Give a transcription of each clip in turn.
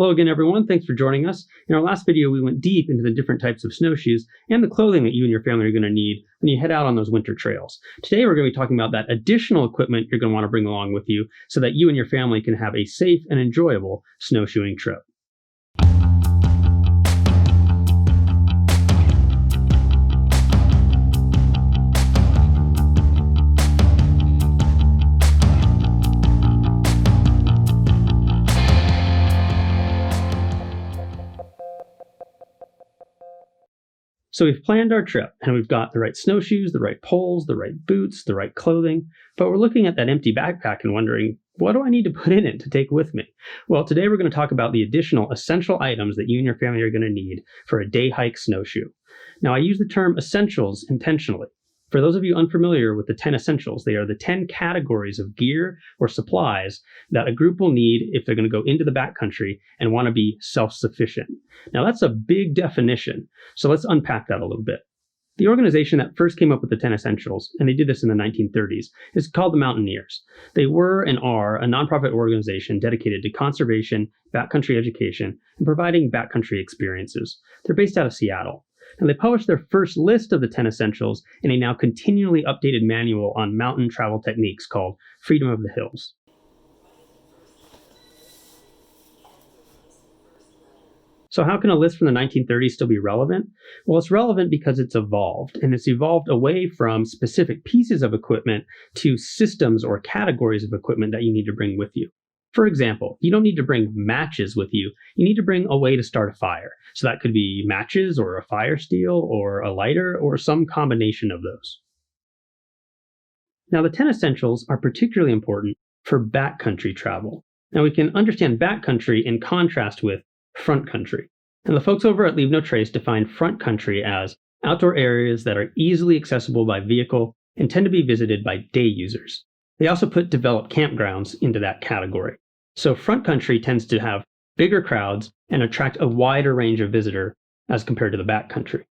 Hello again, everyone. Thanks for joining us. In our last video, we went deep into the different types of snowshoes and the clothing that you and your family are going to need when you head out on those winter trails. Today, we're going to be talking about that additional equipment you're going to want to bring along with you so that you and your family can have a safe and enjoyable snowshoeing trip. So we've planned our trip, and we've got the right snowshoes, the right poles, the right boots, the right clothing, but we're looking at that empty backpack and wondering, what do I need to put in it to take with me? Well, today we're going to talk about the additional essential items that you and your family are going to need for a day hike snowshoe. Now, I use the term essentials intentionally. For those of you unfamiliar with the 10 essentials, they are the 10 categories of gear or supplies that a group will need if they're going to go into the backcountry and want to be self-sufficient. Now, that's a big definition, so let's unpack that a little bit. The organization that first came up with the 10 essentials, and they did this in the 1930s, is called the Mountaineers. They were and are a nonprofit organization dedicated to conservation, backcountry education, and providing backcountry experiences. They're based out of Seattle. And they published their first list of the 10 essentials in a now continually updated manual on mountain travel techniques called Freedom of the Hills. So how can a list from the 1930s still be relevant? Well, it's relevant because it's evolved, and it's evolved away from specific pieces of equipment to systems or categories of equipment that you need to bring with you. For example, you don't need to bring matches with you. You need to bring a way to start a fire. So that could be matches or a fire steel or a lighter or some combination of those. Now, the 10 essentials are particularly important for backcountry travel. Now, we can understand backcountry in contrast with front country. And the folks over at Leave No Trace define front country as outdoor areas that are easily accessible by vehicle and tend to be visited by day users. They also put developed campgrounds into that category. So front country tends to have bigger crowds and attract a wider range of visitor as compared to the backcountry.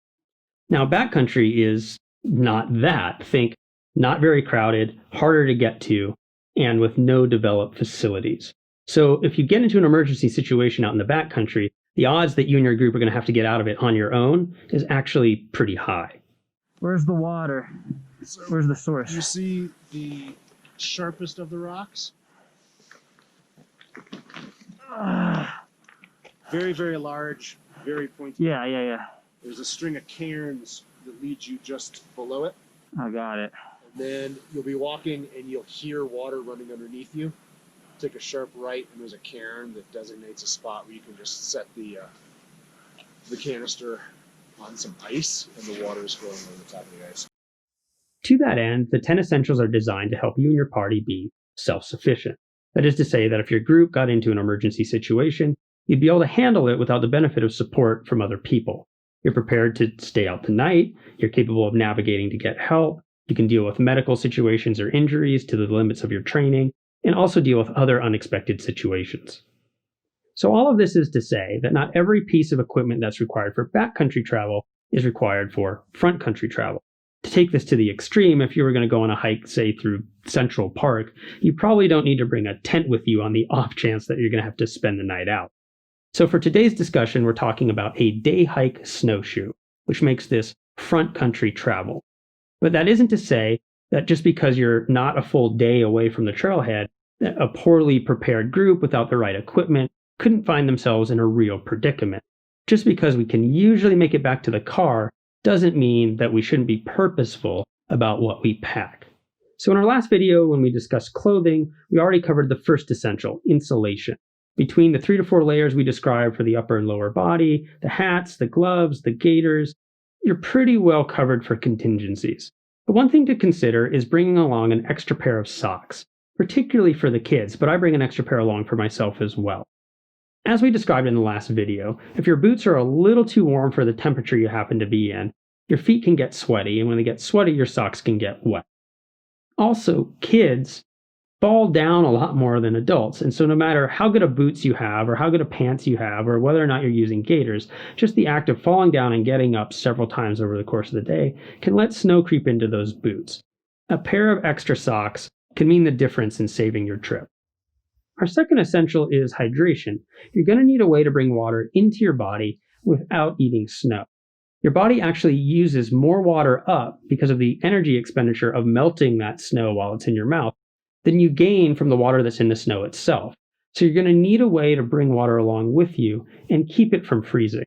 Now, backcountry is not that. Think not very crowded, harder to get to, and with no developed facilities. So if you get into an emergency situation out in the backcountry, the odds that you and your group are going to have to get out of it on your own is actually pretty high. Where's the water? Where's the source? You see the sharpest of the rocks? Very, very large, very pointy. Yeah. There's a string of cairns that leads you just below it. I got it. And then you'll be walking and you'll hear water running underneath you. Take a sharp right and there's a cairn that designates a spot where you can just set the canister on some ice and the water is flowing over the top of the ice. To that end, the 10 essentials are designed to help you and your party be self-sufficient. That is to say that if your group got into an emergency situation, you'd be able to handle it without the benefit of support from other people. You're prepared to stay out the night, you're capable of navigating to get help, you can deal with medical situations or injuries to the limits of your training, and also deal with other unexpected situations. So all of this is to say that not every piece of equipment that's required for backcountry travel is required for front country travel. To take this to the extreme, if you were going to go on a hike, say, through Central Park, you probably don't need to bring a tent with you on the off chance that you're going to have to spend the night out. So for today's discussion, we're talking about a day hike snowshoe, which makes this front country travel. But that isn't to say that just because you're not a full day away from the trailhead, a poorly prepared group without the right equipment couldn't find themselves in a real predicament. Just because we can usually make it back to the car doesn't mean that we shouldn't be purposeful about what we pack. So in our last video, when we discussed clothing, we already covered the first essential, insulation. Between the 3 to 4 layers we described for the upper and lower body, the hats, the gloves, the gaiters, you're pretty well covered for contingencies. But one thing to consider is bringing along an extra pair of socks, particularly for the kids, but I bring an extra pair along for myself as well. As we described in the last video, if your boots are a little too warm for the temperature you happen to be in, your feet can get sweaty, and when they get sweaty, your socks can get wet. Also, kids fall down a lot more than adults, and so no matter how good of boots you have, or how good of pants you have, or whether or not you're using gaiters, just the act of falling down and getting up several times over the course of the day can let snow creep into those boots. A pair of extra socks can mean the difference in saving your trip. Our second essential is hydration. You're going to need a way to bring water into your body without eating snow. Your body actually uses more water up because of the energy expenditure of melting that snow while it's in your mouth than you gain from the water that's in the snow itself. So you're going to need a way to bring water along with you and keep it from freezing.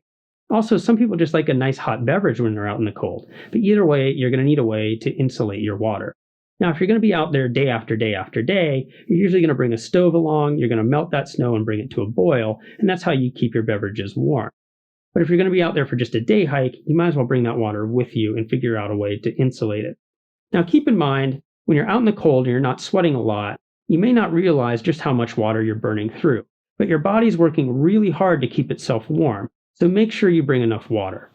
Also, some people just like a nice hot beverage when they're out in the cold. But either way, you're going to need a way to insulate your water. Now, if you're going to be out there day after day after day, you're usually going to bring a stove along, you're going to melt that snow and bring it to a boil, and that's how you keep your beverages warm. But if you're going to be out there for just a day hike, you might as well bring that water with you and figure out a way to insulate it. Now, keep in mind, when you're out in the cold and you're not sweating a lot, you may not realize just how much water you're burning through, but your body's working really hard to keep itself warm, so make sure you bring enough water.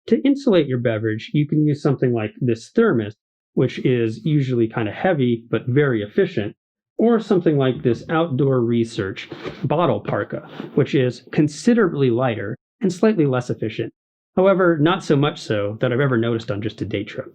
To insulate your beverage, you can use something like this thermos, which is usually kind of heavy but very efficient, or something like this Outdoor Research bottle parka, which is considerably lighter and slightly less efficient. However, not so much so that I've ever noticed on just a day trip.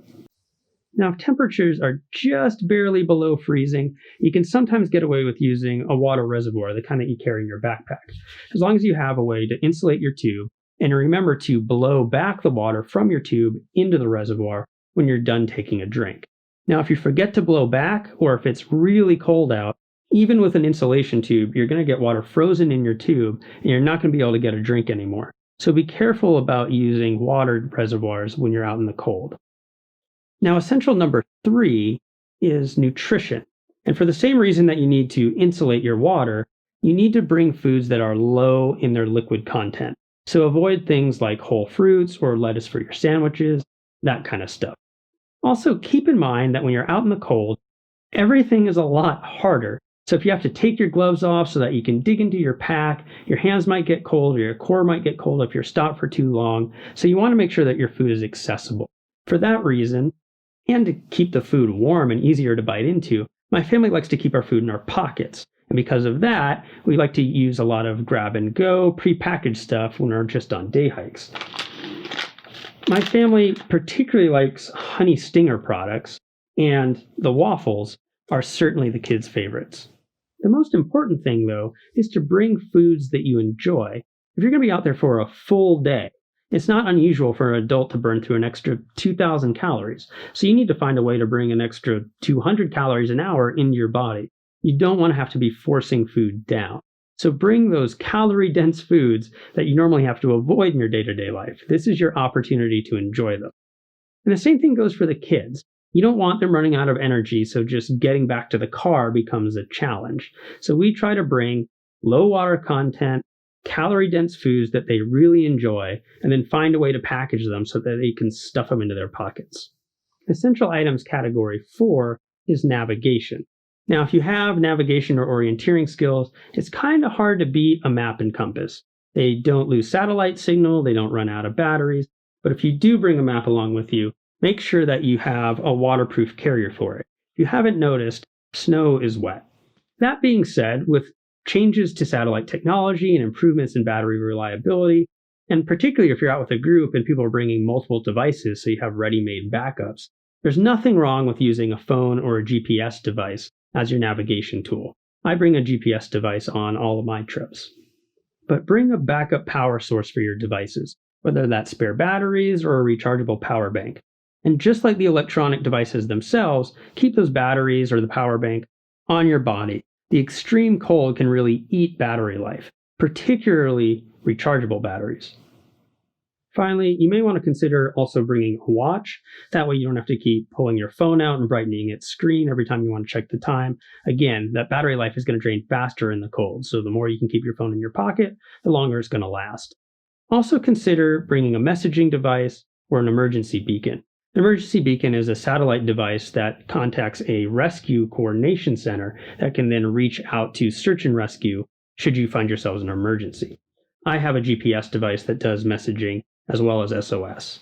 Now, if temperatures are just barely below freezing, you can sometimes get away with using a water reservoir, the kind that you carry in your backpack, as long as you have a way to insulate your tube and remember to blow back the water from your tube into the reservoir when you're done taking a drink. Now, if you forget to blow back, or if it's really cold out, even with an insulation tube, you're going to get water frozen in your tube and you're not going to be able to get a drink anymore. So be careful about using water reservoirs when you're out in the cold. Now, essential number 3 is nutrition. And for the same reason that you need to insulate your water, you need to bring foods that are low in their liquid content. So avoid things like whole fruits or lettuce for your sandwiches, that kind of stuff. Also, keep in mind that when you're out in the cold, everything is a lot harder. So if you have to take your gloves off so that you can dig into your pack, your hands might get cold or your core might get cold if you're stopped for too long. So you want to make sure that your food is accessible. For that reason, and to keep the food warm and easier to bite into, my family likes to keep our food in our pockets. And because of that, we like to use a lot of grab-and-go, prepackaged stuff when we're just on day hikes. My family particularly likes Honey Stinger products, and the waffles are certainly the kids' favorites. The most important thing, though, is to bring foods that you enjoy. If you're going to be out there for a full day, it's not unusual for an adult to burn through an extra 2,000 calories, so you need to find a way to bring an extra 200 calories an hour into your body. You don't want to have to be forcing food down. So bring those calorie-dense foods that you normally have to avoid in your day-to-day life. This is your opportunity to enjoy them. And the same thing goes for the kids. You don't want them running out of energy, so just getting back to the car becomes a challenge. So we try to bring low water content, calorie-dense foods that they really enjoy, and then find a way to package them so that they can stuff them into their pockets. Essential items category 4 is navigation. Now, if you have navigation or orienteering skills, it's kind of hard to beat a map and compass. They don't lose satellite signal, they don't run out of batteries, but if you do bring a map along with you, make sure that you have a waterproof carrier for it. If you haven't noticed, snow is wet. That being said, with changes to satellite technology and improvements in battery reliability, and particularly if you're out with a group and people are bringing multiple devices so you have ready-made backups, there's nothing wrong with using a phone or a GPS device as your navigation tool. I bring a GPS device on all of my trips. But bring a backup power source for your devices, whether that's spare batteries or a rechargeable power bank. And just like the electronic devices themselves, keep those batteries or the power bank on your body. The extreme cold can really eat battery life, particularly rechargeable batteries. Finally, you may want to consider also bringing a watch. That way you don't have to keep pulling your phone out and brightening its screen every time you want to check the time. Again, that battery life is going to drain faster in the cold, so the more you can keep your phone in your pocket, the longer it's going to last. Also consider bringing a messaging device or an emergency beacon. An emergency beacon is a satellite device that contacts a rescue coordination center that can then reach out to search and rescue should you find yourselves in an emergency. I have a GPS device that does messaging as well as SOS.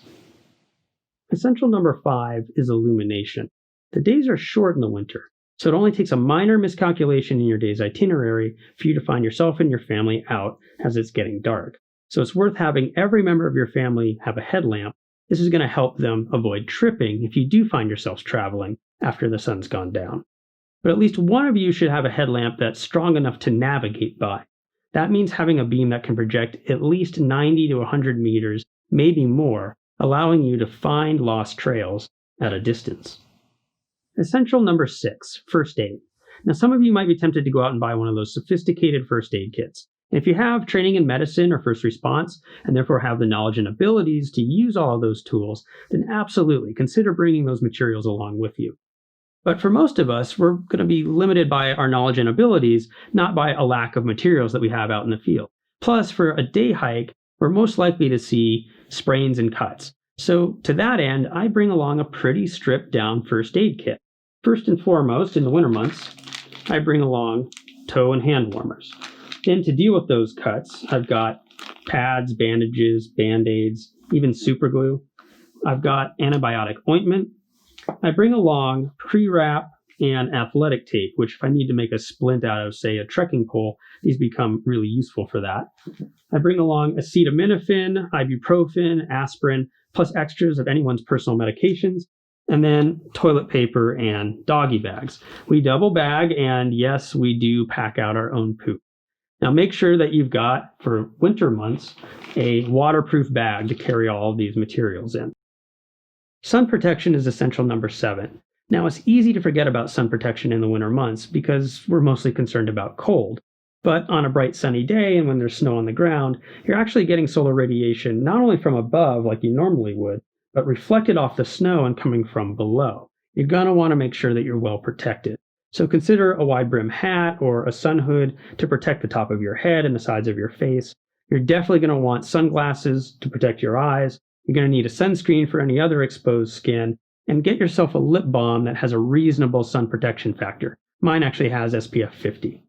Essential number 5 is illumination. The days are short in the winter, so it only takes a minor miscalculation in your day's itinerary for you to find yourself and your family out as it's getting dark. So it's worth having every member of your family have a headlamp. This is going to help them avoid tripping if you do find yourselves traveling after the sun's gone down. but at least one of you should have a headlamp that's strong enough to navigate by. That means having a beam that can project at least 90 to 100 meters, maybe more, allowing you to find lost trails at a distance. Essential number 6, first aid. Now, some of you might be tempted to go out and buy one of those sophisticated first aid kits. And if you have training in medicine or first response, and therefore have the knowledge and abilities to use all of those tools, then absolutely consider bringing those materials along with you. But for most of us, we're going to be limited by our knowledge and abilities, not by a lack of materials that we have out in the field. Plus, for a day hike, we're most likely to see sprains and cuts. So to that end, I bring along a pretty stripped down first aid kit. First and foremost, in the winter months, I bring along toe and hand warmers. Then to deal with those cuts, I've got pads, bandages, band-aids, even super glue. I've got antibiotic ointment. I bring along pre-wrap and athletic tape, which if I need to make a splint out of, say, a trekking pole, these become really useful for that. I bring along acetaminophen, ibuprofen, aspirin, plus extras of anyone's personal medications, and then toilet paper and doggy bags. We double bag, and yes, we do pack out our own poop. Now make sure that you've got, for winter months, a waterproof bag to carry all of these materials in. Sun protection is essential number 7. Now it's easy to forget about sun protection in the winter months because we're mostly concerned about cold. But on a bright sunny day and when there's snow on the ground, you're actually getting solar radiation not only from above like you normally would, but reflected off the snow and coming from below. You're going to want to make sure that you're well protected. So consider a wide brim hat or a sun hood to protect the top of your head and the sides of your face. You're definitely going to want sunglasses to protect your eyes. You're going to need a sunscreen for any other exposed skin, and get yourself a lip balm that has a reasonable sun protection factor. Mine actually has SPF 50.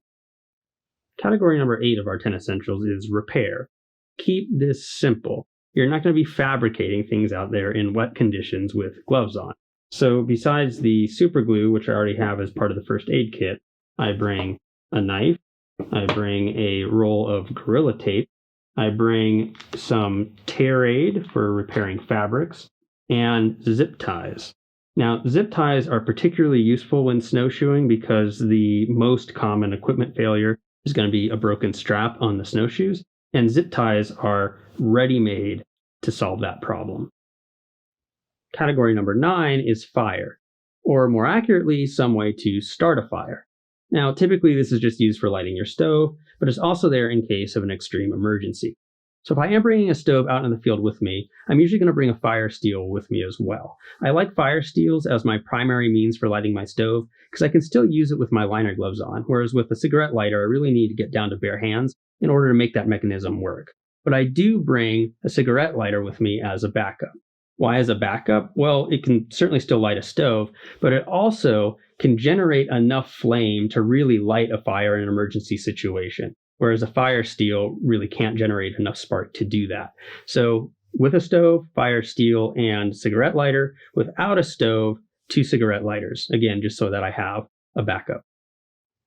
Category number 8 of our 10 essentials is repair. Keep this simple. You're not going to be fabricating things out there in wet conditions with gloves on. So besides the super glue, which I already have as part of the first aid kit, I bring a knife, I bring a roll of Gorilla Tape, I bring some tear aid for repairing fabrics, and zip ties. Now, zip ties are particularly useful when snowshoeing because the most common equipment failure is going to be a broken strap on the snowshoes, and zip ties are ready-made to solve that problem. Category number 9 is fire, or more accurately, some way to start a fire. Now, typically this is just used for lighting your stove, but it's also there in case of an extreme emergency. So if I am bringing a stove out in the field with me, I'm usually going to bring a fire steel with me as well. I like fire steels as my primary means for lighting my stove because I can still use it with my liner gloves on, whereas with a cigarette lighter, I really need to get down to bare hands in order to make that mechanism work. But I do bring a cigarette lighter with me as a backup. Why as a backup? Well, it can certainly still light a stove, but it also can generate enough flame to really light a fire in an emergency situation, whereas a fire steel really can't generate enough spark to do that. So with a stove, fire steel, and cigarette lighter. Without a stove, 2 cigarette lighters. Again, just so that I have a backup.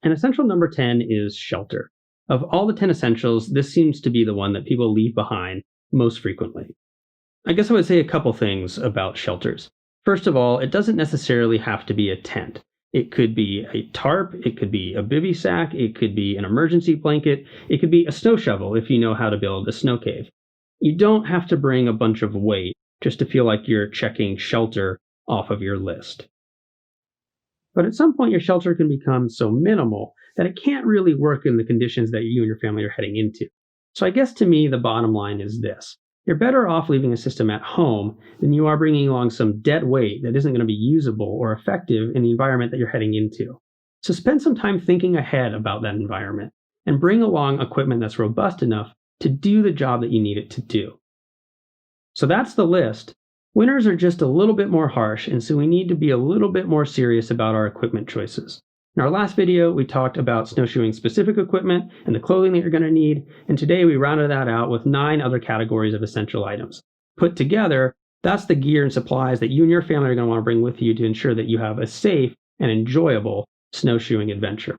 And essential number 10 is shelter. Of all the 10 essentials, this seems to be the one that people leave behind most frequently. I guess I would say a couple things about shelters. First of all, it doesn't necessarily have to be a tent. It could be a tarp, it could be a bivy sack, it could be an emergency blanket, it could be a snow shovel if you know how to build a snow cave. You don't have to bring a bunch of weight just to feel like you're checking shelter off of your list. But at some point, your shelter can become so minimal that it can't really work in the conditions that you and your family are heading into. So I guess to me, the bottom line is this. You're better off leaving a system at home than you are bringing along some dead weight that isn't going to be usable or effective in the environment that you're heading into. So spend some time thinking ahead about that environment and bring along equipment that's robust enough to do the job that you need it to do. So that's the list. Winters are just a little bit more harsh, and so we need to be a little bit more serious about our equipment choices. In our last video, we talked about snowshoeing specific equipment and the clothing that you're going to need, and today we rounded that out with 9 other categories of essential items. Put together, that's the gear and supplies that you and your family are going to want to bring with you to ensure that you have a safe and enjoyable snowshoeing adventure.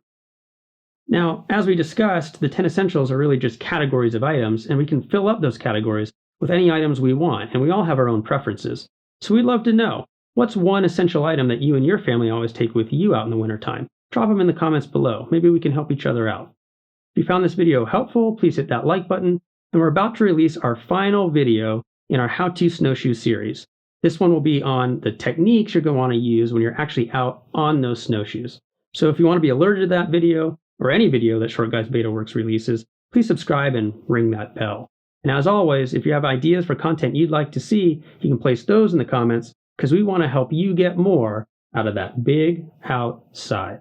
Now, as we discussed, the 10 essentials are really just categories of items, and we can fill up those categories with any items we want, and we all have our own preferences. So we'd love to know, what's one essential item that you and your family always take with you out in the wintertime? drop them in the comments below. Maybe we can help each other out. If you found this video helpful, please hit that like button. And we're about to release our final video in our How to Snowshoe series. This one will be on the techniques you're going to want to use when you're actually out on those snowshoes. So if you want to be alerted to that video, or any video that Short Guys Beta Works releases, please subscribe and ring that bell. And as always, if you have ideas for content you'd like to see, you can place those in the comments, because we want to help you get more out of that big outside.